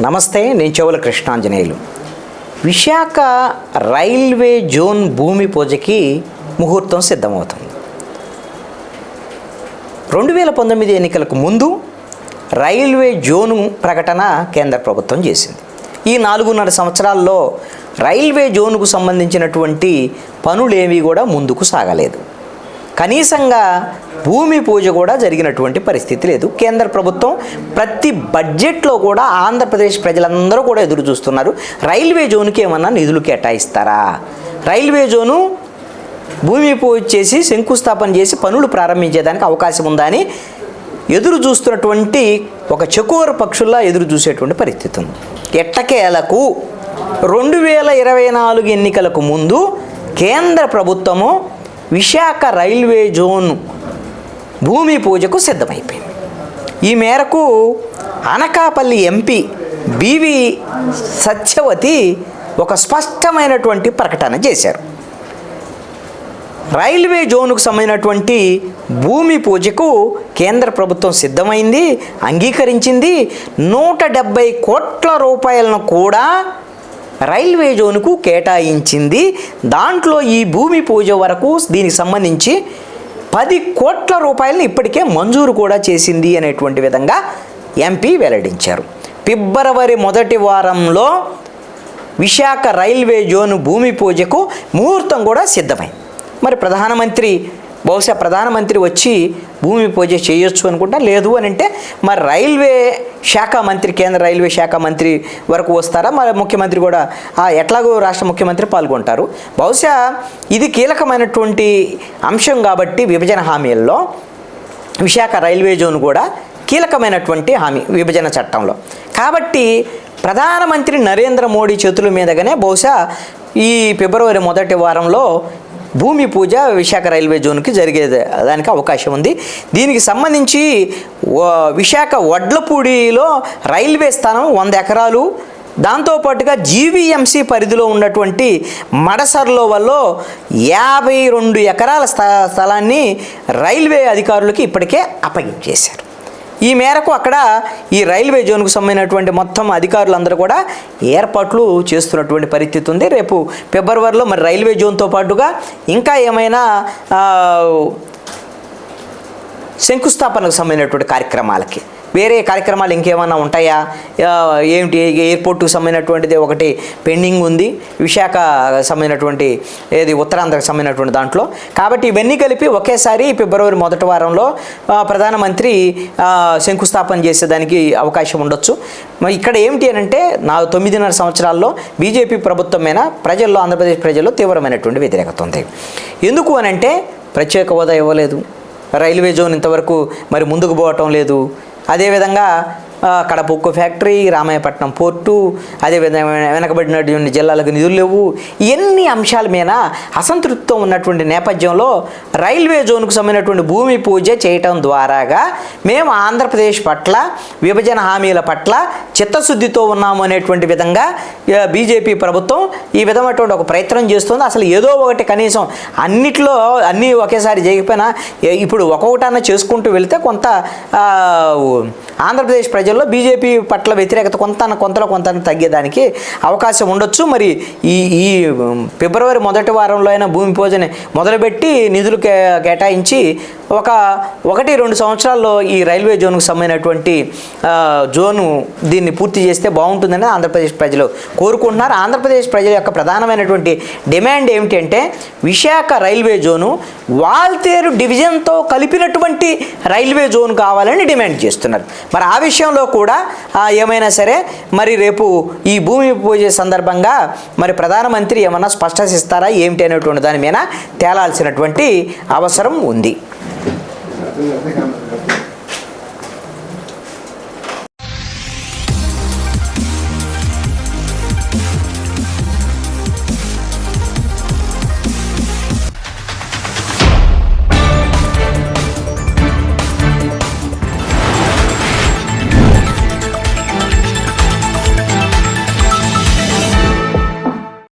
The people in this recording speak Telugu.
నమస్తే, నేను చెవుల కృష్ణాంజనేయులు. విశాఖ రైల్వే జోన్ భూమి పూజకి ముహూర్తం సిద్ధమవుతుంది. 2019 ఎన్నికలకు ముందు రైల్వే జోను ప్రకటన కేంద్ర ప్రభుత్వం చేసింది. ఈ 4.5 సంవత్సరాల్లో రైల్వే జోనుకు సంబంధించినటువంటి పనులేవి కూడా ముందుకు సాగలేదు. కనీసంగా భూమి పూజ కూడా జరిగినటువంటి పరిస్థితి లేదు. కేంద్ర ప్రభుత్వం ప్రతి బడ్జెట్లో కూడా ఆంధ్రప్రదేశ్ ప్రజలందరూ కూడా ఎదురు చూస్తున్నారు, రైల్వే జోన్కి ఏమన్నా నిధులు కేటాయిస్తారా, రైల్వే జోను భూమి పూజ చేసి శంకుస్థాపన చేసి పనులు ప్రారంభించేదానికి అవకాశం ఉందా అని ఎదురు చూస్తున్నటువంటి ఒక చకోర పక్షుల్లా ఎదురు చూసేటువంటి పరిస్థితి ఉంది. ఎట్టకేలకు 2024 ఎన్నికలకు ముందు కేంద్ర ప్రభుత్వము విశాఖ రైల్వే జోన్ భూమి పూజకు సిద్ధమైపోయింది. ఈ మేరకు అనకాపల్లి ఎంపీ బివి సత్యవతి ఒక స్పష్టమైనటువంటి ప్రకటన చేశారు. రైల్వే జోనుకు సంబంధించినటువంటి భూమి పూజకు కేంద్ర ప్రభుత్వం సిద్ధమైంది, అంగీకరించింది. 170 కోట్ల రూపాయలను కూడా రైల్వే జోనుకు కేటాయించింది. దాంట్లో ఈ భూమి పూజ వరకు దీనికి సంబంధించి 10 కోట్ల రూపాయలను ఇప్పటికే మంజూరు కూడా చేసింది అనేటువంటి విధంగా ఎంపీ వెల్లడించారు. ఫిబ్రవరి మొదటి వారంలో విశాఖ రైల్వే జోను భూమి పూజకు ముహూర్తం కూడా సిద్ధమైంది. మరి బహుశా ప్రధానమంత్రి వచ్చి భూమి పూజ చేయొచ్చు అనుకుంటా, లేదు అని అంటే మరి రైల్వే శాఖ మంత్రి, కేంద్ర రైల్వే శాఖ మంత్రి వరకు వస్తారా, మరి ముఖ్యమంత్రి కూడా ఎట్లాగో రాష్ట్ర ముఖ్యమంత్రి పాల్గొంటారు. బహుశా ఇది కీలకమైనటువంటి అంశం కాబట్టి విభజన హామీల్లో విశాఖ రైల్వే జోన్ కూడా కీలకమైనటువంటి హామీ విభజన చట్టంలో. కాబట్టి ప్రధానమంత్రి నరేంద్ర మోడీ చేతుల మీదగానే బహుశా ఈ ఫిబ్రవరి మొదటి వారంలో భూమి పూజ విశాఖ రైల్వే జోన్కి దానికి అవకాశం ఉంది. దీనికి సంబంధించి విశాఖ వడ్లపూడిలో రైల్వే స్థానం 100 ఎకరాలు, దాంతోపాటుగా జీవీఎంసీ పరిధిలో ఉన్నటువంటి మడసర్లో వల్ల 52 ఎకరాల స్థలాన్ని రైల్వే అధికారులకి ఇప్పటికే అప్పగించేశారు. ఈ మేరకు అక్కడ ఈ రైల్వే జోన్కు సంబంధించినటువంటి మొత్తం అధికారులందరూ కూడా ఏర్పాట్లు చేస్తున్నటువంటి పరిస్థితి ఉంది. రేపు ఫిబ్రవరిలో మరి రైల్వే జోన్తో పాటుగా ఇంకా ఏమైనా శంకుస్థాపనకు సంబంధించినటువంటి కార్యక్రమాలకి వేరే కార్యక్రమాలు ఇంకేమైనా ఉంటాయా, ఏమిటి, ఎయిర్పోర్టుకు సంబంధించినటువంటిది ఒకటి పెండింగ్ ఉంది, విశాఖ సంబంధించినటువంటి ఉత్తరాంధ్రకు సంబంధించినటువంటి దాంట్లో. కాబట్టి ఇవన్నీ కలిపి ఒకేసారి ఫిబ్రవరి మొదటి వారంలో ప్రధానమంత్రి శంకుస్థాపన చేసేదానికి అవకాశం ఉండొచ్చు. మరి ఇక్కడ ఏమిటి అని అంటే 9.5 సంవత్సరాల్లో బీజేపీ ప్రభుత్వం మీద ప్రజల్లో, ఆంధ్రప్రదేశ్ ప్రజల్లో తీవ్రమైనటువంటి వ్యతిరేకత ఉంది. ఎందుకు అని అంటే ప్రత్యేక హోదా ఇవ్వలేదు, రైల్వే జోన్ ఇంతవరకు మరి ముందుకు పోవటం లేదు, అదేవిధంగా కడప ఉక్కు ఫ్యాక్టరీ, రామాయపట్నం పోర్టు, అదేవిధంగా వెనకబడినటువంటి జిల్లాలకు నిధులు లేవు. ఎన్ని అంశాల మీద అసంతృప్తితో ఉన్నటువంటి నేపథ్యంలో రైల్వే జోన్కు సంబంధించినటువంటి భూమి పూజ చేయటం ద్వారాగా మేము ఆంధ్రప్రదేశ్ పట్ల, విభజన హామీల పట్ల చిత్తశుద్ధితో ఉన్నాము అనేటువంటి విధంగా బీజేపీ ప్రభుత్వం ఈ విధమైనటువంటి ఒక ప్రయత్నం చేస్తుంది. అసలు ఏదో ఒకటి కనీసం అన్నీ ఒకేసారి చేయకపోయినా ఇప్పుడు ఒక్కొక్కటన్నా చేసుకుంటూ వెళితే కొంత ఆంధ్రప్రదేశ్ ప్రజల్లో బీజేపీ పట్ల వ్యతిరేకత కొంత తగ్గేదానికి అవకాశం ఉండొచ్చు. మరి ఈ ఫిబ్రవరి మొదటి వారంలో అయినా భూమి పూజని మొదలుపెట్టి నిధులు కేటాయించి 1-2 సంవత్సరాల్లో ఈ రైల్వే జోన్కు సంబంధించినటువంటి జోను దీన్ని పూర్తి చేస్తే బాగుంటుందని ఆంధ్రప్రదేశ్ ప్రజలు కోరుకుంటున్నారు. ఆంధ్రప్రదేశ్ ప్రజల యొక్క ప్రధానమైనటువంటి డిమాండ్ ఏమిటంటే విశాఖ రైల్వే జోను వాల్తేరు డివిజన్తో కలిపినటువంటి రైల్వే జోన్ కావాలని డిమాండ్ చేస్తున్నారు. మరి ఆ విషయంలో కూడా ఏమైనా సరే మరి రేపు ఈ భూమి పూజ సందర్భంగా మరి ప్రధానమంత్రి ఏమన్నా స్పష్టత ఏమిటి అనేటువంటి దాని మీద తేలాల్సినటువంటి అవసరం ఉంది.